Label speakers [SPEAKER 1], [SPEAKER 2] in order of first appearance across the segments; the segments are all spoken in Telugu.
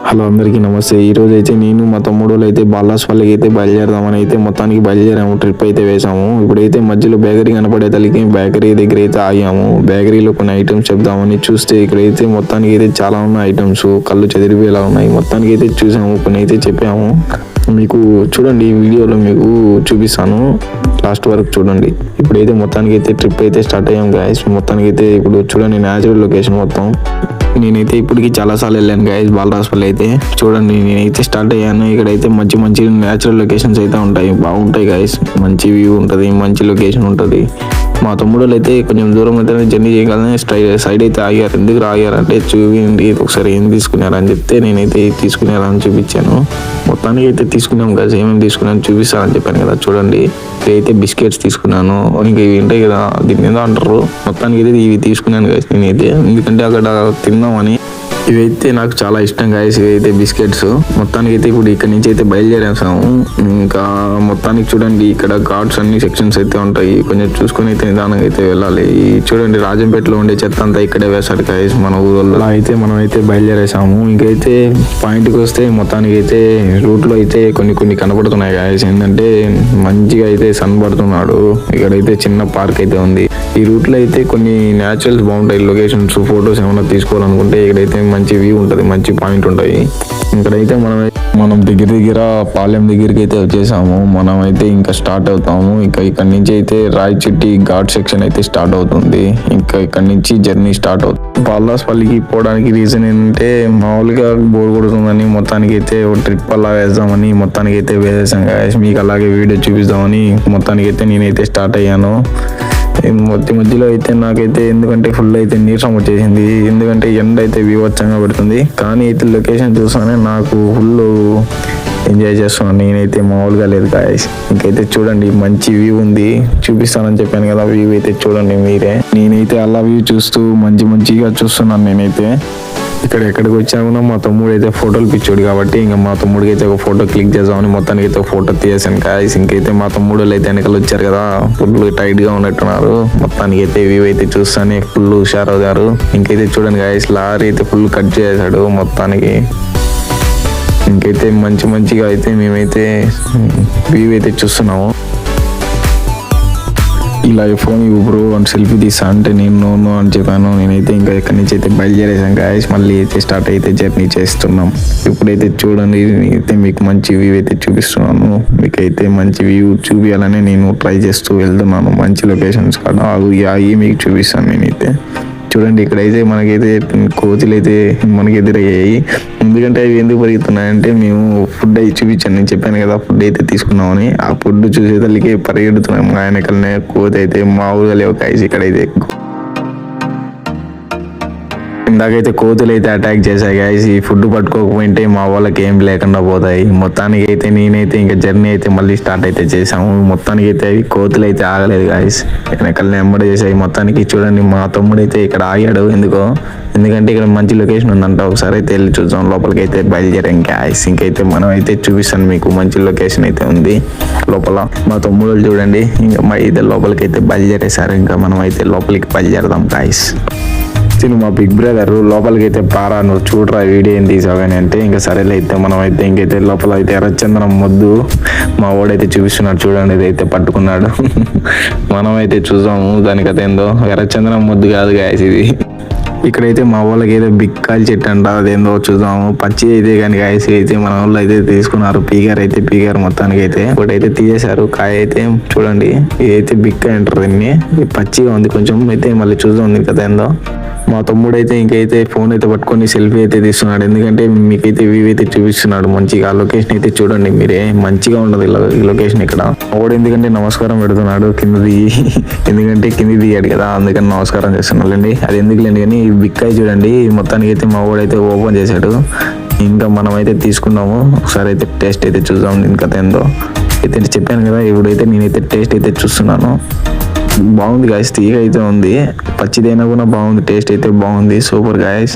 [SPEAKER 1] హలో అందరికీ నమస్తే. ఈరోజు అయితే నేను మా తమ్ముడు అయితే బాలాస్పల్లికి అయితే బయలుదేరదామని అయితే మొత్తానికి బయలుదేరాము. ట్రిప్ అయితే వేసాము. ఇప్పుడైతే మధ్యలో బేకరీ కనపడే తల్లికి బేకరీ దగ్గర అయితే ఆగాము. బేకరీలో కొన్ని ఐటమ్స్ చెప్దామని చూస్తే ఇక్కడైతే మొత్తానికి అయితే చాలా ఉన్నాయి ఐటమ్స్, కళ్ళు చెదిరిపోయేలా ఉన్నాయి. మొత్తానికి అయితే చూసాము, కొన్ని అయితే చెప్పాము. మీకు చూడండి, ఈ వీడియోలో మీకు చూపిస్తాను, లాస్ట్ వరకు చూడండి. ఇప్పుడైతే మొత్తానికి అయితే ట్రిప్ అయితే స్టార్ట్ అయ్యాం గాయస్. మొత్తానికి అయితే ఇప్పుడు చూడండి న్యాచురల్ లొకేషన్ మొత్తం. నేనైతే ఇప్పటికి చాలాసార్లు వెళ్ళాను గాయస్ బాలరాజపల్లి అయితే. చూడండి నేనైతే స్టార్ట్ అయ్యాను. ఇక్కడైతే మంచి మంచి న్యాచురల్ లొకేషన్స్ అయితే ఉంటాయి, బాగుంటాయి గాయస్. మంచి వ్యూ ఉంటుంది, మంచి లొకేషన్ ఉంటుంది. మా తమ్ముడు అయితే కొంచెం దూరం అయితే జర్నీ చేయగలని సైడ్ అయితే ఆగారు. ఎందుకు ఆగారంటే చూపిండి ఒకసారి ఏం తీసుకున్నారని చెప్తే నేనైతే తీసుకునేలాని చూపించాను. మొత్తానికి అయితే తీసుకున్నాం కదా, ఏమేమి తీసుకున్నాను చూపిస్తానని చెప్పాను కదా. చూడండి ఇదైతే బిస్కెట్స్ తీసుకున్నాను. ఇంకా ఇవి ఉంటాయి కదా, దీన్ని ఏదో అంటారు. మొత్తానికి అయితే ఇవి తీసుకున్నాను కదా నేనైతే, ఎందుకంటే అక్కడ తిందామని. ఇవైతే నాకు చాలా ఇష్టం గాయస్, ఇవైతే బిస్కెట్స్. మొత్తానికి అయితే ఇప్పుడు ఇక్కడ నుంచి అయితే బయలుదేరేసాము. ఇంకా మొత్తానికి చూడండి ఇక్కడ ఘాట్స్ అన్ని సెక్షన్స్ అయితే ఉంటాయి, కొంచెం చూసుకొని అయితే నిదానంగా అయితే వెళ్ళాలి. చూడండి రాజంపేటలో ఉండే చెత్త అంతా ఇక్కడే వేశారు గాయస్ మన ఊళ్ళో. అయితే మనం అయితే బయలుదేరేసాము. ఇంకైతే పాయింట్కి వస్తే మొత్తానికి అయితే రూట్లో అయితే కొన్ని కనపడుతున్నాయి గాయస్. ఏంటంటే మంచిగా అయితే సన్ పడుతున్నాడు. ఇక్కడైతే చిన్న పార్క్ అయితే ఉంది. ఈ రూట్లో అయితే కొన్ని న్యాచురల్స్ బాగుంటాయి, లొకేషన్స్, ఫొటోస్ ఏమైనా తీసుకోవాలనుకుంటే ఇక్కడైతే మంచి వ్యూ ఉంటుంది, మంచి పాయింట్ ఉంటాయి. ఇక్కడైతే మనం దగ్గర పాలెం దగ్గరికి అయితే వచ్చేసాము. మనం అయితే ఇంకా స్టార్ట్ అవుతాము. ఇంకా ఇక్కడ నుంచి అయితే రాయచిట్టి ఘాట్ సెక్షన్ అయితే స్టార్ట్ అవుతుంది. ఇంకా ఇక్కడ నుంచి జర్నీ స్టార్ట్ అవుతుంది. బాలాస్పల్లికి పోవడానికి రీజన్ ఏంటంటే మామూలుగా బోర్ కొడుతుందని మొత్తానికి అయితే ఒక ట్రిప్ అలా వేద్దామని మొత్తానికి అయితే వేసేసాం గాయస్. మీకు అలాగే వీడియో చూపిద్దామని మొత్తానికి అయితే నేనైతే స్టార్ట్ అయ్యాను. మధ్యలో అయితే నాకైతే ఎందుకంటే ఫుల్ అయితే నీరసం వచ్చేసింది, ఎందుకంటే ఎండ అయితే వివచ్చంగా పెడుతుంది. కానీ అయితే లొకేషన్ చూసానే నాకు ఫుల్ ఎంజాయ్ చేస్తున్నాను నేనైతే, మామూలుగా లేదు గాయస్. ఇంకైతే చూడండి మంచి వ్యూ ఉంది, చూపిస్తానని చెప్పాను కదా. వ్యూ అయితే చూడండి మీరే. నేనైతే అలా వ్యూ చూస్తూ మంచిగా చూస్తున్నాను నేనైతే. ఎక్కడికి వచ్చా కూడా మా తమ్ముడు అయితే ఫోటోలు పిచ్చోడు కాబట్టి ఇంకా మా తమ్ముడికి అయితే ఒక ఫోటో క్లిక్ చేద్దామని మొత్తానికి అయితే ఫోటో తీసాను గాయస్. ఇంకైతే మా తమ్ముడు అయితే వెనకాల వచ్చారు కదా, ఫుల్ టైట్ గా ఉన్నట్టున్నారు. మొత్తానికి అయితే వ్యూ అయితే చూస్తానే ఫుల్ హుషారు అవుతారు. ఇంకైతే చూడండి గాయస్, లారీ అయితే ఫుల్ కట్ చేశాడు మొత్తానికి. ఇంకైతే మంచిగా అయితే మేమైతే వ్యూ అయితే చూస్తున్నాము. ఇలా ఫోన్ బ్రో అని సెల్ఫీ తీసా అంటే నేను నో అని చెప్పాను. నేనైతే ఇంకా ఎక్కడి నుంచి అయితే బయలుదేరేసాను గాయస్. మళ్ళీ అయితే స్టార్ట్ అయితే జర్నీ చేస్తున్నాం. ఇప్పుడైతే చూడండి అయితే మీకు మంచి వ్యూ అయితే చూపిస్తున్నాను. మీకైతే మంచి వ్యూ చూపించాలని నేను ట్రై చేస్తూ వెళ్తున్నాను. మంచి లొకేషన్స్ కాదు అవి మీకు చూపిస్తాను నేనైతే. చూడండి ఇక్కడైతే మనకైతే కోతులు అయితే మనకి ఎదురయ్యాయి. ఎందుకంటే అవి ఎందుకు పరిగెత్తున్నాయంటే మేము ఫుడ్ అయితే చూపించాను, నేను చెప్పాను కదా ఫుడ్ అయితే తీసుకున్నామని. ఆ ఫుడ్ చూసే తల్లికి పరిగెడుతున్నాం. ఆయనకల్నే కోతి అయితే మామూలుగా లేవు గాయస్. ఇక్కడైతే ఇందాకైతే కోతులు అయితే అటాక్ చేశాయి గాయస్. ఈ ఫుడ్ పట్టుకోకపోయింటే మా వాళ్ళకి ఏం లేకుండా పోతాయి. మొత్తానికి అయితే నేనైతే ఇంకా జర్నీ అయితే మళ్ళీ స్టార్ట్ అయితే చేసాము. మొత్తానికి అయితే అవి కోతులు అయితే ఆగలేదు గాయస్, వెనకాలనే ఎంబడి చేసాయి. మొత్తానికి చూడండి మా తమ్ముడు అయితే ఇక్కడ ఆగాడు ఎందుకంటే ఇక్కడ మంచి లొకేషన్ ఉందంట. ఒకసారి అయితే వెళ్ళి చూద్దాం. లోపలికి అయితే బయలుదేరాం గాయస్. ఇంకైతే మనం అయితే చూపిస్తాను మీకు, మంచి లొకేషన్ అయితే ఉంది లోపల. మా తమ్ముడు చూడండి ఇంకా మా అయితే లోపలికి అయితే బయలుదేరేసారు. ఇంకా మనం అయితే లోపలికి బయలుదేరదాం గాయస్. మా బిగ్ బ్రదర్ లోపలికి అయితే పారా, నువ్వు చూడరా వీడియో ఏం తీసావని అంటే ఇంకా సరేలే అయితే మనం అయితే ఇంకైతే లోపల అయితే ఎర్రచందనం ముద్దు మా వాడైతే చూపిస్తున్నాడు. చూడండి ఇదైతే పట్టుకున్నాడు. మనం అయితే చూద్దాము దానికి అయితే ఏందో. ఎర్రచందనం ముద్దు కాదు గాయస్ ఇది. ఇక్కడైతే మా వాళ్ళకి అయితే బిక్కాయల చెట్టు అంట, అదేందో చూద్దాము. పచ్చి అయితే కానీ గాయస్ అయితే మన వాళ్ళు అయితే తీసుకున్నారు. పీగారు మొత్తానికి అయితే ఒకటైతే తీసేశారు. కాయ అయితే చూడండి, ఇదైతే బిక్కాయ అంటారు దీన్ని. పచ్చిగా ఉంది కొంచెం. అయితే మళ్ళీ చూద్దాం ఉంది కదా ఏందో. మా తమ్ముడు అయితే ఇంకైతే ఫోన్ అయితే పట్టుకొని సెల్ఫీ అయితే తీస్తున్నాడు, ఎందుకంటే మీకైతే వ్యూ అయితే చూపిస్తున్నాడు మంచిగా. ఆ లొకేషన్ అయితే చూడండి మీరే, మంచిగా ఉండదు ఈ లొకేషన్ ఇక్కడ. వాడు ఎందుకంటే నమస్కారం పెడుతున్నాడు కిందది, ఎందుకంటే కింది దిగాడు కదా అందుకని నమస్కారం చేస్తున్నాడండి. అది ఎందుకులేండి కానీ ఈ బిక్కాయ చూడండి మొత్తానికి అయితే మా వాడైతే ఓపెన్ చేశాడు. ఇంకా మనం అయితే తీసుకున్నాము. ఒకసారి అయితే టేస్ట్ అయితే చూద్దాం దీని కథ ఏందో. అయితే చెప్పాను కదా, ఇప్పుడైతే నేనైతే టేస్ట్ అయితే చూస్తున్నాను. బాగుంది గాయస్, తీగ అయితే ఉంది, పచ్చిదైనా కూడా బాగుంది, టేస్ట్ అయితే బాగుంది, సూపర్ గాయస్.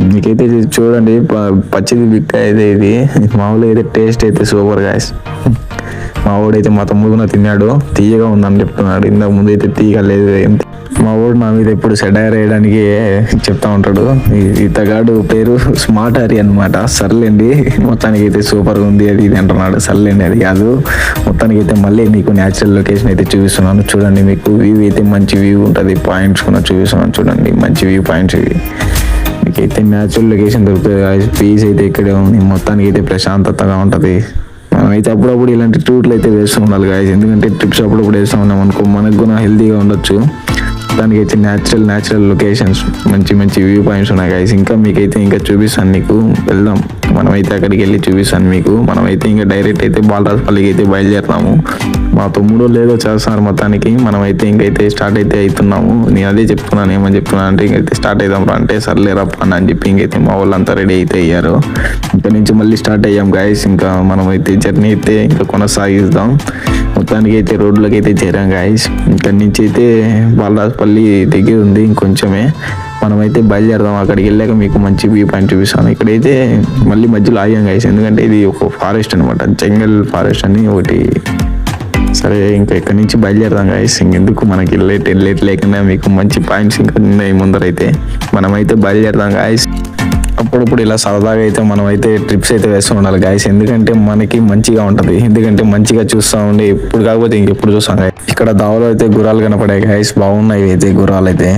[SPEAKER 1] మీకైతే చూడండి పచ్చిది బిక్కాయ అయితే ఇది మామూలుగా అయితే టేస్ట్ అయితే సూపర్ గాయస్. మా వాడైతే మా తమ్ముడు కూడా తిన్నాడు, తీయగా ఉందని చెప్తున్నాడు. ఇంతకు ముందు అయితే తీయగా లేదు. మా ఊరు నా మీద ఎప్పుడు సెటైర్ వేయడానికి చెప్తా ఉంటాడు. ఇతగాడు పేరు స్మార్ట్ హరి అనమాట. సర్లేండి, మొత్తానికి అయితే సూపర్గా ఉంది అది ఇది అంటున్నాడు. సర్లేండి, అది కాదు. మొత్తానికి అయితే మళ్ళీ మీకు న్యాచురల్ లొకేషన్ అయితే చూపిస్తున్నాను. చూడండి, మీకు వ్యూ అయితే మంచి వ్యూ ఉంటుంది. పాయింట్స్ కూడా చూపిస్తున్నాను. చూడండి, మంచి వ్యూ పాయింట్స్ ఇవి. మీకైతే న్యాచురల్ లొకేషన్ దొరుకుతుంది. పీస్ అయితే ఇక్కడే ఉంది. మొత్తానికి అయితే ప్రశాంతతగా ఉంటుంది. మనమైతే అప్పుడప్పుడు ఇలాంటి టూర్లు అయితే వేస్తూ ఉండాలి గాయస్. ఎందుకంటే ట్రిప్స్ అప్పుడప్పుడు వేస్తూ ఉన్నాం అనుకో, మనకు కూడా హెల్తీగా ఉండొచ్చు. దానికైతే న్యాచురల్ లొకేషన్స్, మంచి వ్యూ పాయింట్స్ ఉన్నాయి గాయస్. ఇంకా మీకైతే ఇంకా చూపిస్తాను, నీకు వెళ్దాం. మనమైతే అక్కడికి వెళ్ళి చూపిస్తాను మీకు. మనమైతే ఇంకా డైరెక్ట్ అయితే బాలరాజపల్లికి అయితే బయలుదేరుతాము. మా తమ్ముడు లేదో చేస్తున్నారు మొత్తానికి. మనమైతే ఇంకైతే స్టార్ట్ అయితే అవుతున్నాము. నేను అదే చెప్తున్నాను, ఏమని చెప్తున్నాను అంటే ఇంకైతే స్టార్ట్ అవుదాం రా అంటే సర్లేరా అని చెప్పి ఇంకైతే మా వాళ్ళంతా రెడీ అయితే అయ్యారు. ఇక్కడ నుంచి మళ్ళీ స్టార్ట్ అయ్యాం గాయస్. ఇంకా మనమైతే జర్నీ అయితే ఇంకా కొనసాగిద్దాం. మొత్తానికి అయితే రోడ్లోకి అయితే చేరాం గాయస్. ఇక్కడ నుంచి అయితే బాలరాజపల్లి దగ్గర ఉంది, ఇంకొంచెమే. మనమైతే బయలుదేరదాం. అక్కడికి వెళ్ళాక మీకు మంచి వ్యూ పాయింట్ చూపిస్తాను. ఇక్కడైతే మళ్ళీ మధ్యలో ఆగాం గాయస్, ఎందుకంటే ఇది ఒక ఫారెస్ట్ అనమాట, జంగల్ ఫారెస్ట్ అని ఒకటి. సరే, ఇంకా ఇక్కడ నుంచి బయలుదేరదాం గాయస్. ఇంకెందుకు మనకి లేట్ లేకుండా మీకు మంచి పాయింట్స్ ఇంకా ఉన్నాయి ముందరైతే. మనమైతే బయలుదేరదాం గాయస్. అప్పుడప్పుడు ఇలా సరదాగా అయితే మనం అయితే ట్రిప్స్ అయితే వేస్తూ ఉండాలి గాయస్. ఎందుకంటే మనకి మంచిగా ఉంటుంది. ఎందుకంటే మంచిగా చూస్తూ ఉండి ఎప్పుడు కాకపోతే ఇంకెప్పుడు చూస్తాం గాయస్. ఇక్కడ దావలో అయితే గుర్రాలు కనపడాయి గాయస్, బాగున్నాయి అయితే గుర్రాలు అయితే.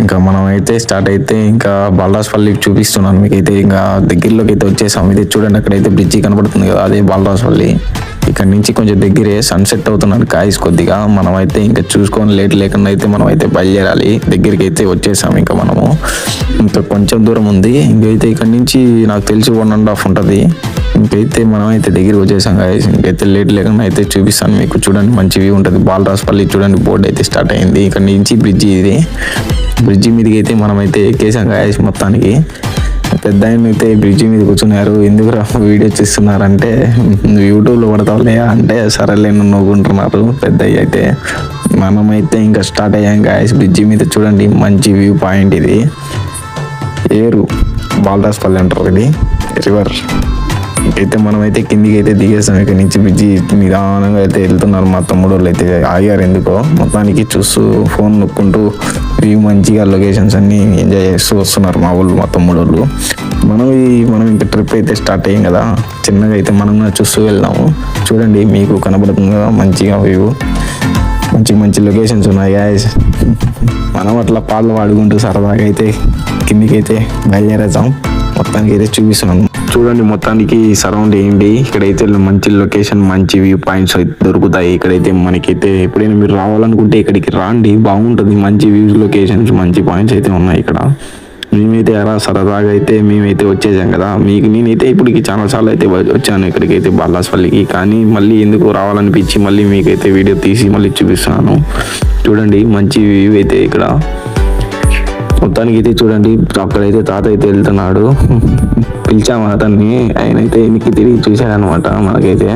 [SPEAKER 1] ఇంకా మనం అయితే స్టార్ట్ అయితే ఇంకా బాలరాజపల్లికి చూపిస్తున్నాను మీకైతే. ఇంకా దగ్గరలోకి అయితే వచ్చేసాం. ఇది చూడండి, అక్కడైతే బ్రిడ్జి కనపడుతుంది కదా, అదే బాలరాజపల్లి. ఇక్కడ నుంచి కొంచెం దగ్గరే సన్సెట్ అవుతున్నాడు గాయస్ కొద్దిగా. మనమైతే ఇంకా చూసుకొని లేట్ లేకుండా అయితే మనం అయితే బయలుదేరాలి. దగ్గరికి అయితే వచ్చేసాం. ఇంకా మనము ఇంకా కొంచెం దూరం ఉంది. ఇంకైతే ఇక్కడ నుంచి నాకు తెలిసి 1.5 ఉంటుంది. ఇంకైతే మనం అయితే దగ్గరికి వచ్చేసాం గాయస్. ఇంకైతే లేట్ లేకుండా అయితే చూపిస్తాను మీకు. చూడండి, మంచి వ్యూ ఉంటుంది. బాలరాజపల్లి చూడండి, బోర్డు అయితే స్టార్ట్ అయింది. ఇక్కడ నుంచి బ్రిడ్జి, ఇది బ్రిడ్జి మీదకి అయితే మనం అయితే ఎక్కేసాం గాయస్. మొత్తానికి పెద్ద ఆయన అయితే బ్రిడ్జి మీద కూర్చున్నారు. ఎందుకు వీడియో చేస్తున్నారంటే యూట్యూబ్లో పడతావులే అంటే సరేలే నవ్వుకుంటున్నారు పెద్ద అయితే. మనమైతే ఇంకా స్టార్ట్ అయ్యాం గాయస్. బ్రిడ్జి మీద చూడండి, మంచి వ్యూ పాయింట్ ఇది. ఏరు బాలరాజపల్లి అంటారు, ఇది రివర్. అయితే మనమైతే కిందికి అయితే దిగేస్తాం. ఇక్కడ నుంచి బ్రిడ్జి నిదానంగా అయితే వెళ్తున్నారు. మా తమ్ముడు వాళ్ళు అయితే ఆగారు ఎందుకో. మొత్తానికి చూస్తూ ఫోన్ నొక్కుంటూ వ్యూ మంచిగా లొకేషన్స్ అన్ని ఎంజాయ్ చేస్తూ వస్తున్నారు మా వాళ్ళు, మా తమ్ముడు వాళ్ళు. మనం ఇంకా ట్రిప్ అయితే స్టార్ట్ అయ్యాం కదా, చిన్నగా అయితే మనం చూస్తూ వెళ్దాము. చూడండి, మీకు కనబడుతుంది కదా మంచిగా వ్యూ. మంచి లొకేషన్స్ ఉన్నాయి గాయస్. మనం అట్లా పాటలు పాడుకుంటూ సరదాగా అయితే కిందికి అయితే బయలుదేరేద్దాం. మొత్తానికి అయితే చూపిస్తున్నాను. చూడండి, మొత్తానికి సరౌండ్ ఏంటి. ఇక్కడైతే మంచి లొకేషన్, మంచి వ్యూ పాయింట్స్ అయితే దొరుకుతాయి. ఇక్కడైతే మనకైతే ఎప్పుడైనా మీరు రావాలనుకుంటే ఇక్కడికి రాండి, బాగుంటుంది. మంచి వ్యూస్, లొకేషన్స్, మంచి పాయింట్స్ అయితే ఉన్నాయి ఇక్కడ. మేమైతే అలా సరదాగా అయితే మేమైతే వచ్చేసాం కదా. నేనైతే ఇప్పటికి చాలా అయితే వచ్చాను ఇక్కడికైతే బాలరాజపల్లికి. కానీ మళ్ళీ ఎందుకు రావాలనిపించి మళ్ళీ మీకైతే వీడియో తీసి మళ్ళీ చూపిస్తున్నాను. చూడండి, మంచి వ్యూ అయితే ఇక్కడ. మొత్తానికి అయితే చూడండి, అక్కడైతే తాత అయితే వెళ్తున్నాడు. పిలిచాము అతన్ని, ఆయన అయితే ఎన్నికి తిరిగి చూశాడనమాట మనకైతే.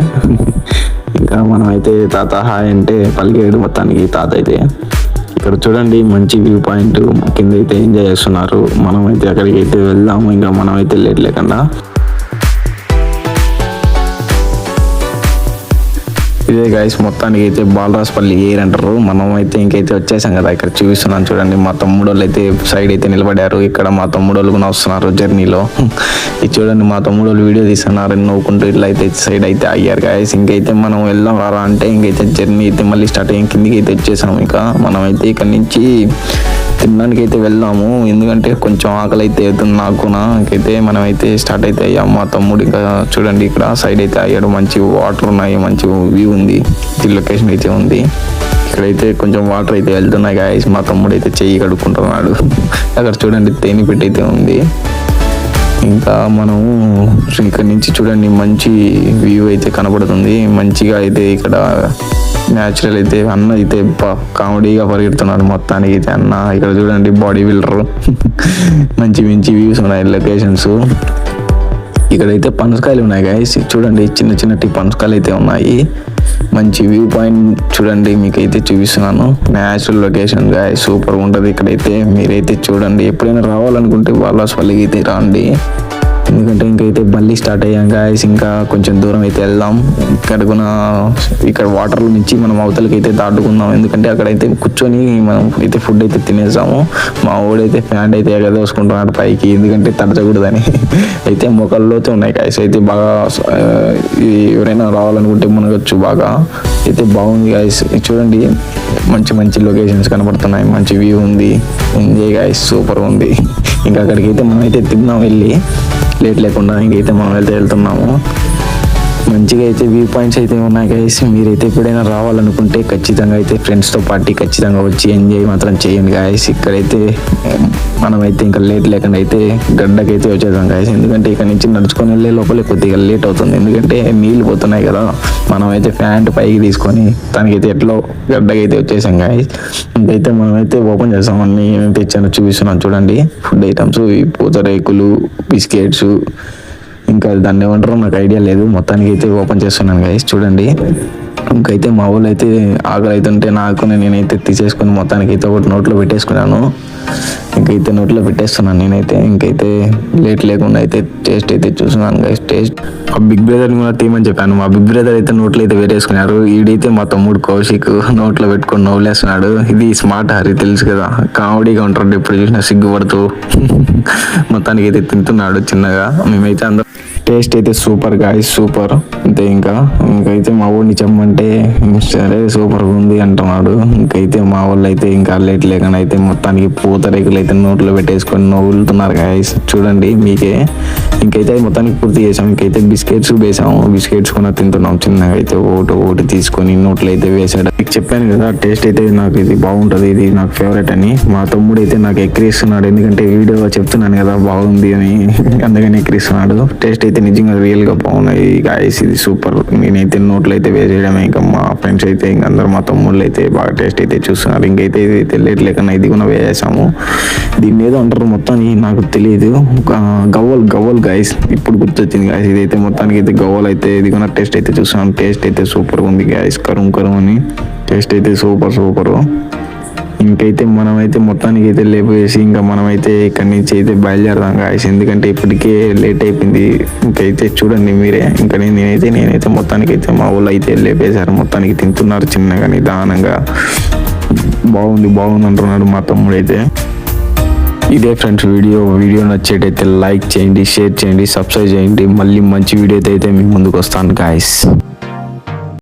[SPEAKER 1] ఇంకా మనం అయితే తాత హాయ్ అంటే పలికేడు మొత్తానికి తాత అయితే. ఇక్కడ చూడండి, మంచి వ్యూ పాయింట్ కింద అయితే ఎంజాయ్ చేస్తున్నారు. మనమైతే అక్కడికి అయితే వెళ్దాము. ఇంకా మనమైతే లేట్ లేకుండా. ఇదే గాయస్, మొత్తానికి అయితే బాలరాజపల్లి ఏర్ అంటారు. మనం అయితే ఇంకైతే వచ్చేసాం కదా. ఇక్కడ చూపిస్తున్నాను చూడండి, మా తమ్ముడు వాళ్ళు అయితే సైడ్ అయితే నిలబడారు. ఇక్కడ మా తమ్ముడు వాళ్ళు కూడా వస్తున్నారు జర్నీలో. ఇది చూడండి, మా తమ్ముడు వాళ్ళు వీడియో తీస్తున్నారు నవ్వుకుంటూ. ఇట్లా అయితే సైడ్ అయితే అయ్యారు గాయస్. ఇంకైతే మనం వెళ్దాం రా అంటే ఇంకైతే జర్నీ అయితే మళ్ళీ స్టార్ట్ అయ్యి కిందికి అయితే వచ్చేసాం. ఇంకా మనమైతే ఇక్కడ నుంచి తినడానికి అయితే వెళ్దాము. ఎందుకంటే కొంచెం ఆకలి అయితే అవుతుంది నాకు. ఇంకైతే మనమైతే స్టార్ట్ అయితే అయ్యాము. మా తమ్ముడు ఇంకా చూడండి ఇక్కడ సైడ్ అయితే అయ్యాడు. మంచి వాటర్ ఉన్నాయి, మంచి వ్యూ ఉంది, లొకేషన్ అయితే ఉంది. ఇక్కడైతే కొంచెం వాటర్ అయితే వెళ్తున్నాయి గాయస్. మా తమ్ముడు అయితే చెయ్యి కడుక్కుంటున్నాడు. అక్కడ చూడండి, తేనె పెట్టి అయితే ఉంది. ఇంకా మనము ఇక్కడ నుంచి చూడండి, మంచి వ్యూ అయితే కనబడుతుంది. మంచిగా అయితే ఇక్కడ న్యాచురల్ అయితే అన్న అయితే కామెడీగా పరిగెడుతున్నాడు మొత్తానికి అయితే అన్న. ఇక్కడ చూడండి, బాడీ బిల్డర్. మంచి వ్యూస్ ఉన్నాయి, లొకేషన్స్. ఇక్కడైతే పనసకాయలు ఉన్నాయి గాయస్. చూడండి, చిన్నటి పనసకాయలు అయితే ఉన్నాయి. మంచి వ్యూ పాయింట్ చూడండి, మీకైతే చూపిస్తున్నాను. న్యాచురల్ లొకేషన్ గాయస్, సూపర్ ఉంటుంది. ఇక్కడైతే మీరైతే చూడండి, ఎప్పుడైనా రావాలనుకుంటే బాలరాజపల్లికి అయితే రండి. ఎందుకంటే ఇంకా అయితే మళ్ళీ స్టార్ట్ అయ్యాం గాయస్. ఇంకా కొంచెం దూరం అయితే వెళ్దాం. ఇక్కడ వాటర్ నుంచి మనం అవతలకి అయితే దాటుకుందాం. ఎందుకంటే అక్కడైతే కూర్చొని మనం అయితే ఫుడ్ అయితే తినేసాము. మా వాడైతే ఫ్యాన్ అయితే ఎగదోసుకుంటున్నాడు పైకి, ఎందుకంటే తడచకూడదని. అయితే మొక్కల్లోతే ఉన్నాయి గాయస్. అయితే బాగా ఎవరైనా రావాలనుకుంటే మునగొచ్చు. బాగా అయితే బాగుంది గాయస్. చూడండి, మంచి మంచి లొకేషన్స్ కనబడుతున్నాయి, మంచి వ్యూ ఉంది. ఎంజాయ్ గాయస్, సూపర్ ఉంది. ఇంకా అక్కడికి అయితే మనం అయితే తిన్నాం వెళ్ళి, లేట్ లేకుండా ఇంకైతే మనం వెళ్తున్నాము. మంచిగా అయితే వ్యూ పాయింట్స్ అయితే ఉన్నాయి గైస్. మీరైతే ఎప్పుడైనా రావాలనుకుంటే ఖచ్చితంగా అయితే ఫ్రెండ్స్తో పార్టీ ఖచ్చితంగా వచ్చి ఎంజాయ్ మాత్రం చేయండి గాయస్. ఇక్కడైతే మనమైతే ఇంకా లేట్ లేకుండా అయితే గడ్డకైతే వచ్చేద్దాం గాయస్. ఎందుకంటే ఇక్కడ నుంచి నడుచుకొని వెళ్ళే లోపలే కొద్దిగా లేట్ అవుతుంది, ఎందుకంటే నీళ్ళు పోతున్నాయి కదా. మనమైతే ప్యాంట్ పైకి తీసుకొని దానికైతే ఎట్లో గడ్డకైతే వచ్చేసాం గాయస్. ఇంకైతే మనమైతే ఓపెన్ చేస్తాం. అన్ని ఏమేమి తెచ్చానో చూపిస్తున్నాను చూడండి. ఫుడ్ ఐటమ్స్, పూతరేకులు, బిస్కెట్స్, ఇంకా దాన్ని ఏమంటారో నాకు ఐడియా లేదు. మొత్తానికి అయితే ఓపెన్ చేస్తున్నాను గైస్, చూడండి. ఇంకైతే మా ఊళ్ళో అయితే ఆకలి అవుతుంటే నేనైతే తీసేసుకొని మొత్తానికి అయితే ఒకటి నోట్లో పెట్టేసుకున్నాను. ఇంకైతే నోట్లో పెట్టేస్తున్నాను నేనైతే. ఇంకైతే లేట్ లేకుండా అయితే టేస్ట్ అయితే చూస్తున్నాను గైస్. టేస్ట్ మా బిగ్ బ్రదర్ని కూడా తీయమని చెప్పాను. మా బిగ్ బ్రదర్ అయితే నోట్లో అయితే పెట్టేసుకున్నారు. ఈడైతే మా తమ్ముడు కౌశిక్ నోట్లో పెట్టుకొని నవ్వులేస్తున్నాడు. ఇది స్మార్ట్ హరి, తెలుసు కదా, కామెడీగా ఉంటాడు ఎప్పుడు చూసినా సిగ్గుపడుతూ. మొత్తానికి అయితే తింటున్నాడు చిన్నగా. మేమైతే అందరం టేస్ట్ అయితే సూపర్ గాయస్, సూపర్. అంతే. ఇంకైతే మా ఊడిని చెప్పమంటే సరే సూపర్ ఉంది అంటున్నాడు. ఇంకైతే మా వాళ్ళు అయితే ఇంకా లేట్ లేకుండా అయితే మొత్తానికి పూతరేకులు అయితే నోట్లో పెట్టేసుకొని నవ్వులుతున్నారు గాయస్, చూడండి మీకే. ఇంకైతే మొత్తానికి పూర్తి చేసాం. ఇంకైతే బిస్కెట్స్ వేసాము. బిస్కెట్స్ కూడా తింటున్నాం చిన్నగా అయితే. ఒకటి తీసుకొని నోట్లో అయితే వేసాడు. మీకు చెప్పాను కదా, టేస్ట్ అయితే నాకు ఇది బాగుంటుంది, ఇది నాకు ఫేవరెట్ అని. మా తమ్ముడు అయితే నాకు ఎక్కిరిస్తున్నాడు, ఎందుకంటే వీడియో చెప్తున్నాను కదా బాగుంది అని, అందుకని ఎక్కిరిస్తున్నాడు. టేస్ట్ అయితే నిజంగా రియల్ గా బాగున్నాయి గాయస్, ఇది సూపర్. నేనైతే నోట్లో అయితే వేసేయడమే. ఇంకా మా ఫ్రెండ్స్ అయితే ఇంకా అందరూ మా తమ్ముళ్ళు అయితే బాగా టేస్ట్ అయితే చూస్తున్నారు. ఇంకైతే ఇది లేట్ లేకుండా ఇది కూడా వేసేసాము. దీన్ని ఏదో అంటారు మొత్తాన్ని నాకు తెలియదు. గవ్వల్ గాయస్, ఇప్పుడు గుర్తొచ్చింది గాయస్. ఇదైతే మొత్తానికి అయితే గవ్వలు అయితే ఇది కూడా టేస్ట్ అయితే చూస్తున్నాను. టేస్ట్ అయితే సూపర్ ఉంది గాయస్, కరుం అని. టేస్ట్ అయితే సూపర్. ఇంకైతే మనమైతే మొత్తానికి అయితే లేపేసి ఇంకా మనమైతే ఇక్కడి నుంచి అయితే బయలుదేరదాం గాయస్, ఎందుకంటే ఇప్పటికే లేట్ అయిపోయింది. ఇంకైతే చూడండి మీరే. ఇంకా నేనైతే మొత్తానికి అయితే మా ఊళ్ళో అయితే లేపేశారు. మొత్తానికి తింటున్నారు చిన్నగా నిదానంగా. బాగుంది అంటున్నాడు మా తమ్ముడు అయితే. ఇదే ఫ్రెండ్స్ వీడియో నచ్చేటైతే లైక్ చేయండి, షేర్ చేయండి, సబ్స్క్రైబ్ చేయండి. మళ్ళీ మంచి వీడియోతో అయితే మీ ముందుకు వస్తాను గాయస్.